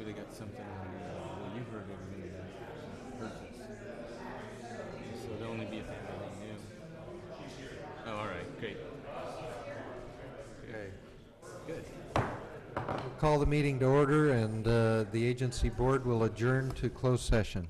they got something on the, well, you heard everything about purchase. So it'll only be if they have anything new. Oh, all right, great. Okay. Good. We'll call the meeting to order, and the agency board will adjourn to closed session.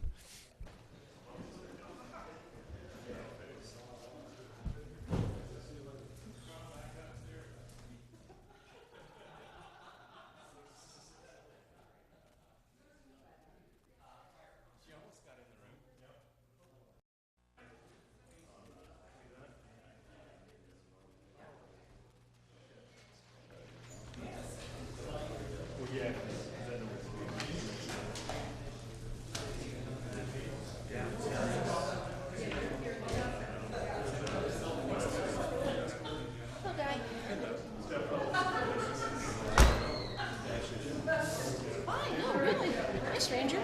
Stranger.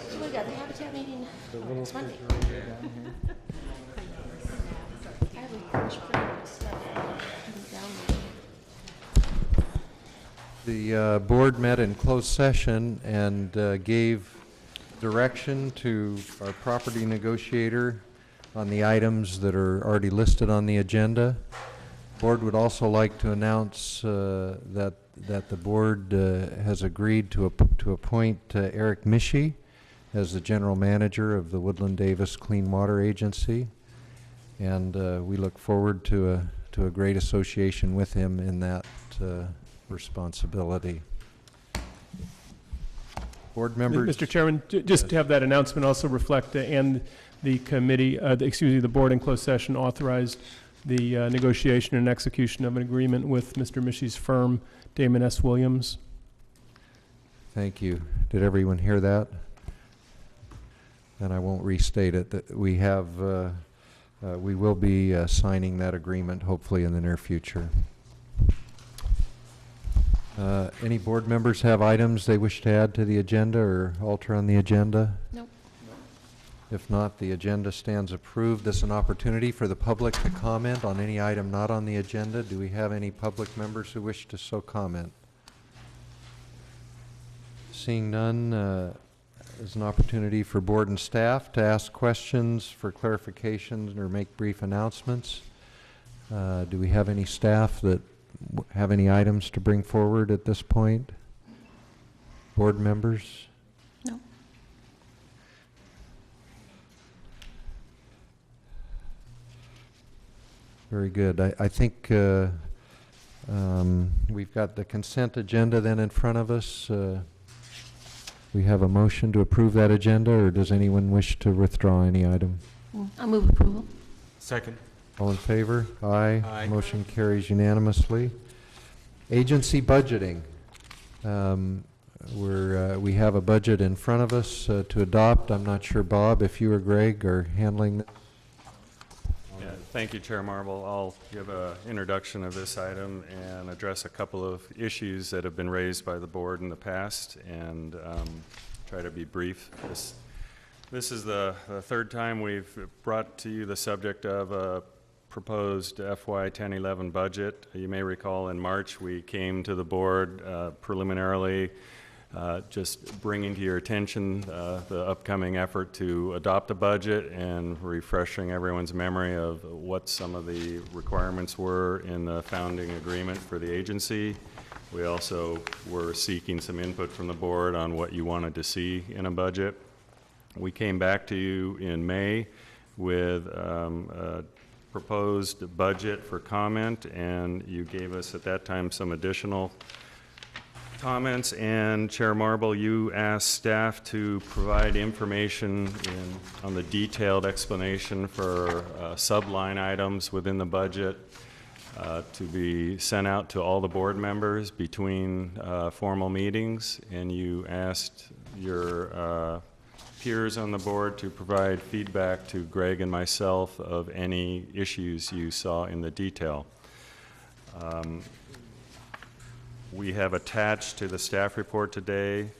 So we got the habitat meeting next Monday. I have a bunch of pretty good stuff. The board met in closed session and gave direction to our property negotiator on the items that are already listed on the agenda. Board would also like to announce that the board has agreed to appoint Eric Mischie as the general manager of the Woodland Davis Clean Water Agency, and we look forward to a great association with him in that responsibility. Board members. Mr. Chairman, just to have that announcement also reflect and the committee, the board in closed session authorized the negotiation and execution of an agreement with Mr. Mischie's firm, Damon S. Williams. Thank you. Did everyone hear that? And I won't restate it. That we have, we will be signing that agreement hopefully in the near future. Any board members have items they wish to add to the agenda or alter on the agenda? Nope. If not, the agenda stands approved. This is an opportunity for the public to comment on any item not on the agenda. Do we have any public members who wish to so comment? Seeing none, is an opportunity for board and staff to ask questions for clarifications or make brief announcements. Do we have any staff that have any items to bring forward at this point? Board members? No. Very good. I think we've got the consent agenda then in front of us. We have a motion to approve that agenda, or does anyone wish to withdraw any item? I'll move approval. Second. All in favor? Aye. Aye. Motion carries unanimously. Agency budgeting. We have a budget in front of us to adopt. I'm not sure, Bob, if you or Greg are handling that. Yeah, thank you, Chair Marble. I'll give an introduction of this item and address a couple of issues that have been raised by the board in the past and try to be brief. This is the third time we've brought to you the subject of a proposed FY 10-11 budget. You may recall in March we came to the board preliminarily just bringing to your attention the upcoming effort to adopt a budget and refreshing everyone's memory of what some of the requirements were in the founding agreement for the agency. We also were seeking some input from the board on what you wanted to see in a budget. We came back to you in May with a proposed budget for comment, and you gave us at that time some additional comments. And Chair Marble, you asked staff to provide information on the detailed explanation for subline items within the budget to be sent out to all the board members between formal meetings, and you asked your peers on the board to provide feedback to Greg and myself of any issues you saw in the detail. We have attached to the staff report today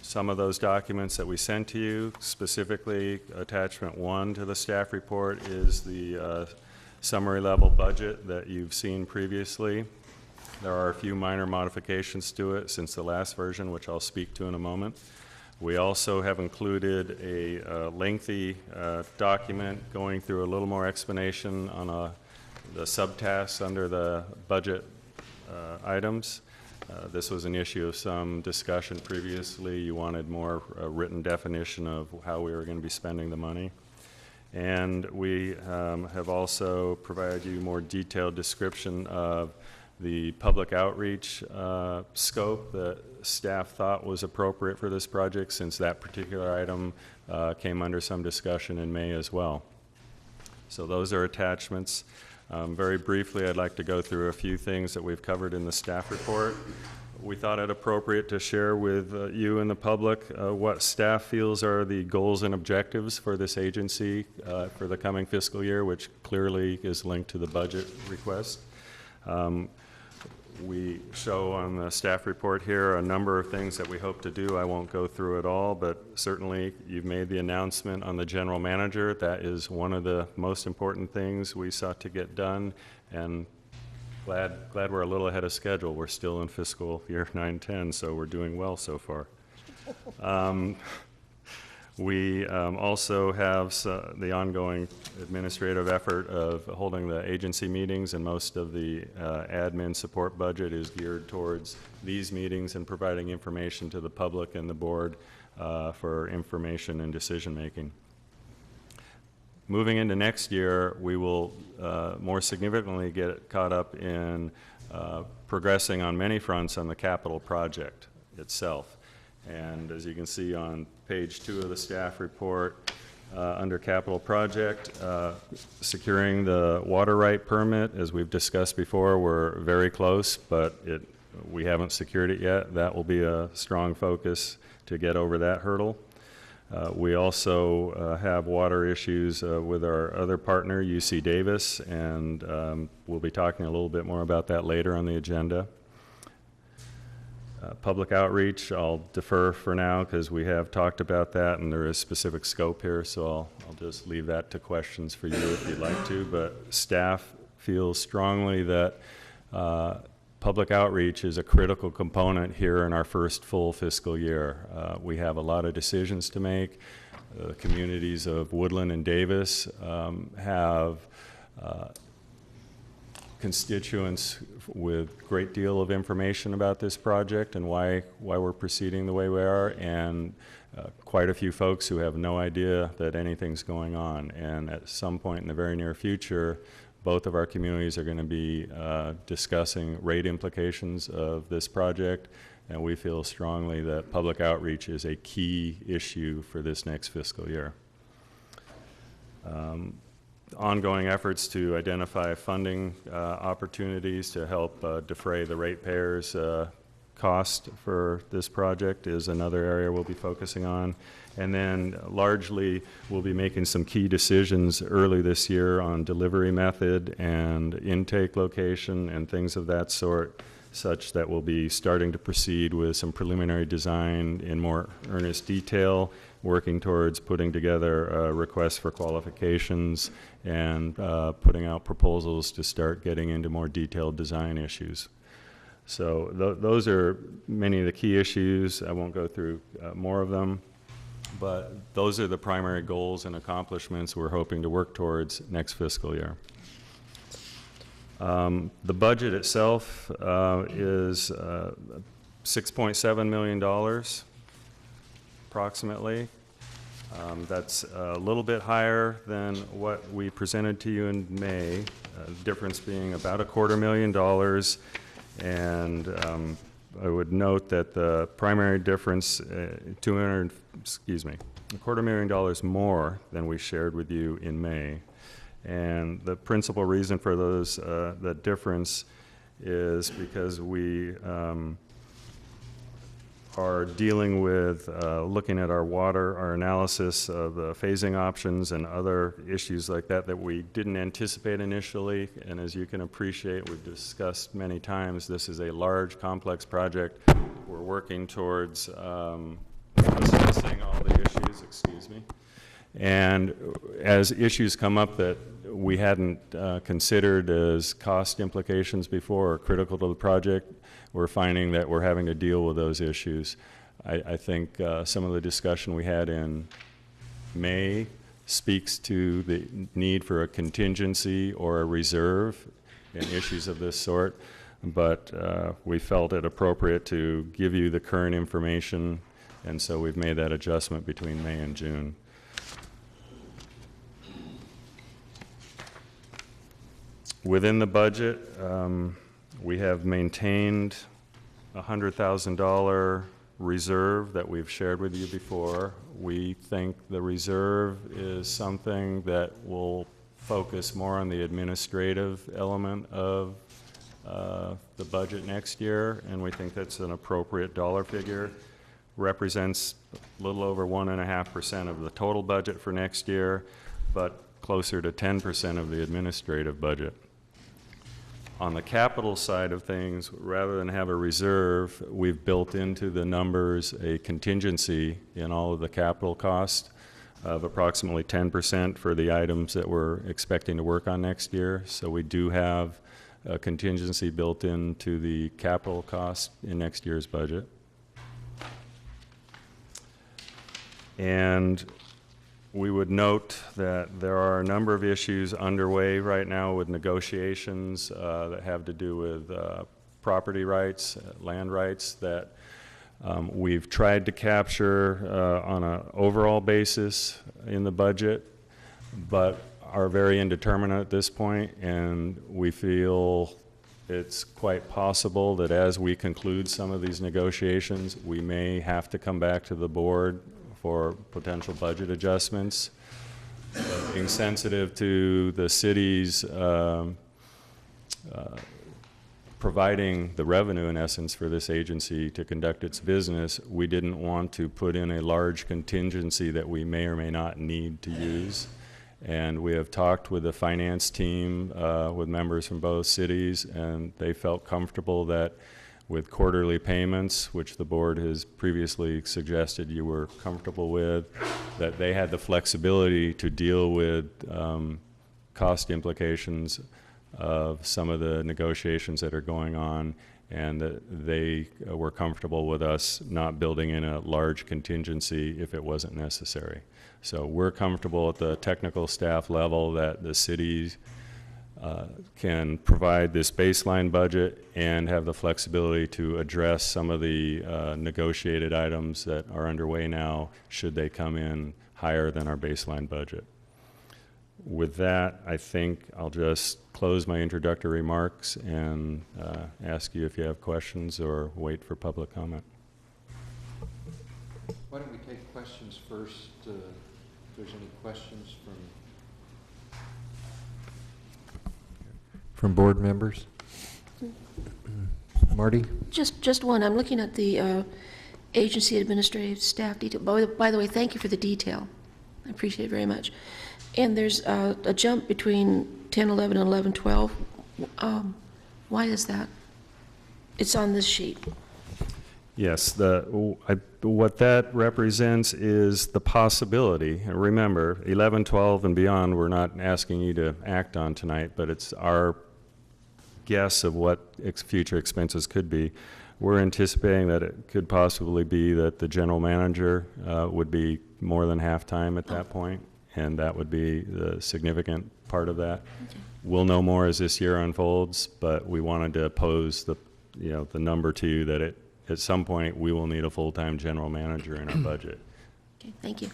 some of those documents that we sent to you. Specifically, attachment 1 to the staff report is the summary level budget that you've seen previously. There are a few minor modifications to it since the last version, which I'll speak to in a moment. We also have included a lengthy document going through a little more explanation on the subtasks under the budget items. This was an issue of some discussion previously. You wanted more written definition of how we were going to be spending the money. And we have also provided you more detailed description of the public outreach scope that staff thought was appropriate for this project, since that particular item came under some discussion in May as well. So those are attachments. Very briefly, I'd like to go through a few things that we've covered in the staff report. We thought it appropriate to share with you and the public what staff feels are the goals and objectives for this agency for the coming fiscal year, which clearly is linked to the budget request. We show on the staff report here a number of things that we hope to do. I won't go through it all, but certainly you've made the announcement on the general manager. That is one of the most important things we sought to get done, and glad we're a little ahead of schedule. We're still in fiscal year 9-10, so we're doing well so far. We also have the ongoing administrative effort of holding the agency meetings, and most of the admin support budget is geared towards these meetings and providing information to the public and the board for information and decision making. Moving into next year, we will more significantly get caught up in progressing on many fronts on the capital project itself. And as you can see on page 2 of the staff report, under capital project, securing the water right permit, as we've discussed before, we're very close, but we haven't secured it yet. That will be a strong focus to get over that hurdle. We also have water issues with our other partner, UC Davis, and we'll be talking a little bit more about that later on the agenda. Public outreach, I'll defer for now because we have talked about that and there is specific scope here, so I'll just leave that to questions for you if you'd like to. But staff feels strongly that public outreach is a critical component here in our first full fiscal year. We have a lot of decisions to make. The communities of Woodland and Davis have constituents with a great deal of information about this project and why we're proceeding the way we are, and quite a few folks who have no idea that anything's going on. And at some point in the very near future, both of our communities are going to be discussing rate implications of this project, and we feel strongly that public outreach is a key issue for this next fiscal year. Ongoing efforts to identify funding opportunities to help defray the ratepayers' cost for this project is another area we'll be focusing on. And then largely we'll be making some key decisions early this year on delivery method and intake location and things of that sort, such that we'll be starting to proceed with some preliminary design in more earnest detail, working towards putting together requests for qualifications and putting out proposals to start getting into more detailed design issues. So those are many of the key issues. I won't go through more of them, but those are the primary goals and accomplishments we're hoping to work towards next fiscal year. The budget itself is $6.7 million approximately. That's a little bit higher than what we presented to you in May, the difference being about $250,000. And I would note that the primary difference, $250,000 more than we shared with you in May. And the principal reason for those, the difference is because we are dealing with looking at our water, our analysis of the phasing options and other issues like that that we didn't anticipate initially. And as you can appreciate, we've discussed many times, this is a large, complex project. We're working towards assessing all the issues, and as issues come up that we hadn't considered as cost implications before or critical to the project, we're finding that we're having to deal with those issues. I think some of the discussion we had in May speaks to the need for a contingency or a reserve in issues of this sort, but we felt it appropriate to give you the current information, and so we've made that adjustment between May and June. Within the budget, we have maintained a $100,000 reserve that we've shared with you before. We think the reserve is something that will focus more on the administrative element of the budget next year, and we think that's an appropriate dollar figure. Represents a little over 1.5% of the total budget for next year, but closer to 10% of the administrative budget. On the capital side of things, rather than have a reserve, we've built into the numbers a contingency in all of the capital costs of approximately 10% for the items that we're expecting to work on next year. So we do have a contingency built into the capital cost in next year's budget. And we would note that there are a number of issues underway right now with negotiations that have to do with property rights, land rights, that we've tried to capture on an overall basis in the budget, but are very indeterminate at this point, and we feel it's quite possible that as we conclude some of these negotiations, we may have to come back to the board for potential budget adjustments. Being sensitive to the city's providing the revenue, in essence, for this agency to conduct its business, we didn't want to put in a large contingency that we may or may not need to use. And we have talked with the finance team, with members from both cities, and they felt comfortable that with quarterly payments, which the board has previously suggested you were comfortable with, that they had the flexibility to deal with cost implications of some of the negotiations that are going on, and that they were comfortable with us not building in a large contingency if it wasn't necessary. So we're comfortable at the technical staff level that the city can provide this baseline budget and have the flexibility to address some of the negotiated items that are underway now should they come in higher than our baseline budget. With that, I think I'll just close my introductory remarks and ask you if you have questions or wait for public comment. Why don't we take questions first? If there's any questions from board members? Marty? Just one. I'm looking at the agency administrative staff detail. By the way, thank you for the detail. I appreciate it very much. And there's a jump between 1011 and 1112. Why is that? It's on this sheet. Yes, what that represents is the possibility. And remember, 11, 12, and beyond, we're not asking you to act on tonight, but it's our guess of what future expenses could be. We're anticipating that it could possibly be that the general manager would be more than half-time at that point, and that would be the significant part of that. Okay. We'll know more as this year unfolds, but we wanted to pose the number to you that at some point we will need a full-time general manager in our budget. Okay, thank you.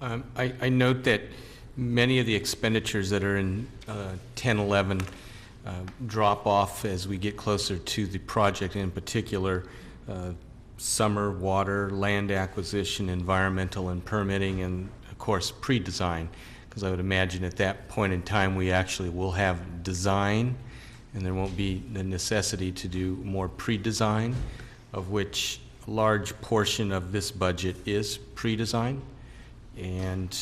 I note that many of the expenditures that are in 1011 drop off as we get closer to the project, in particular summer water, land acquisition, environmental and permitting, and of course pre-design, because I would imagine at that point in time we actually will have design and there won't be the necessity to do more pre-design, of which a large portion of this budget is pre-design. And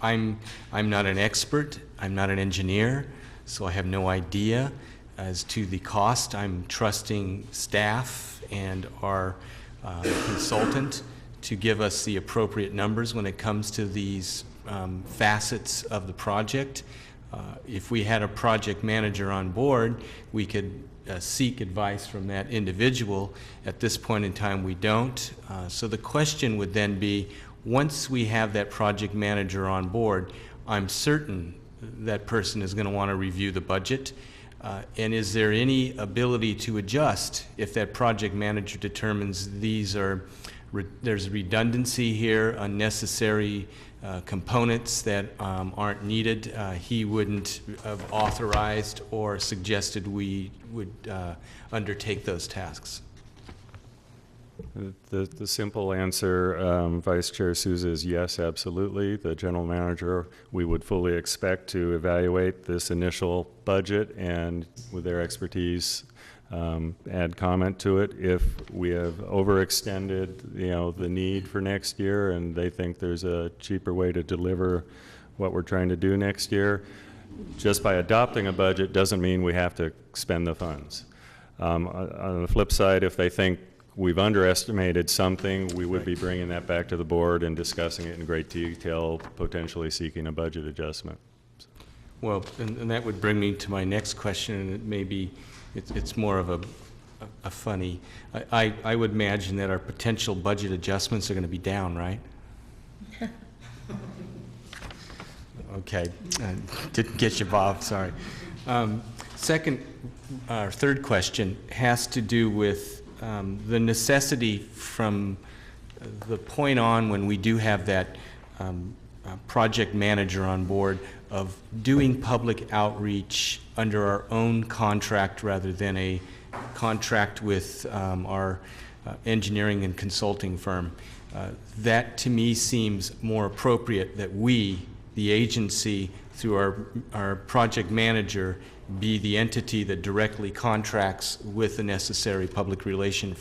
I'm not an expert, I'm not an engineer, so I have no idea as to the cost. I'm trusting staff and our consultant to give us the appropriate numbers when it comes to these facets of the project. If we had a project manager on board, we could seek advice from that individual. At this point in time, we don't. So the question would then be, once we have that project manager on board, I'm certain that person is going to want to review the budget. And is there any ability to adjust if that project manager determines there's redundancy here, unnecessary components that aren't needed? He wouldn't have authorized or suggested we would undertake those tasks. The simple answer, Vice Chair Souza, is yes, absolutely. The general manager, we would fully expect to evaluate this initial budget and with their expertise add comment to it. If we have overextended, the need for next year and they think there's a cheaper way to deliver what we're trying to do next year, just by adopting a budget doesn't mean we have to spend the funds. On the flip side, if they think we've underestimated something, we would be bringing that back to the board and discussing it in great detail, potentially seeking a budget adjustment. Well, and that would bring me to my next question, and it may be, it's more of a funny, I would imagine that our potential budget adjustments are going to be down, right? Okay, didn't get you, Bob, sorry. Third question has to do with the necessity from the point on when we do have that project manager on board of doing public outreach under our own contract rather than a contract with our engineering and consulting firm. That to me seems more appropriate that we, the agency, through our project manager, be the entity that directly contracts with the necessary public relation firm.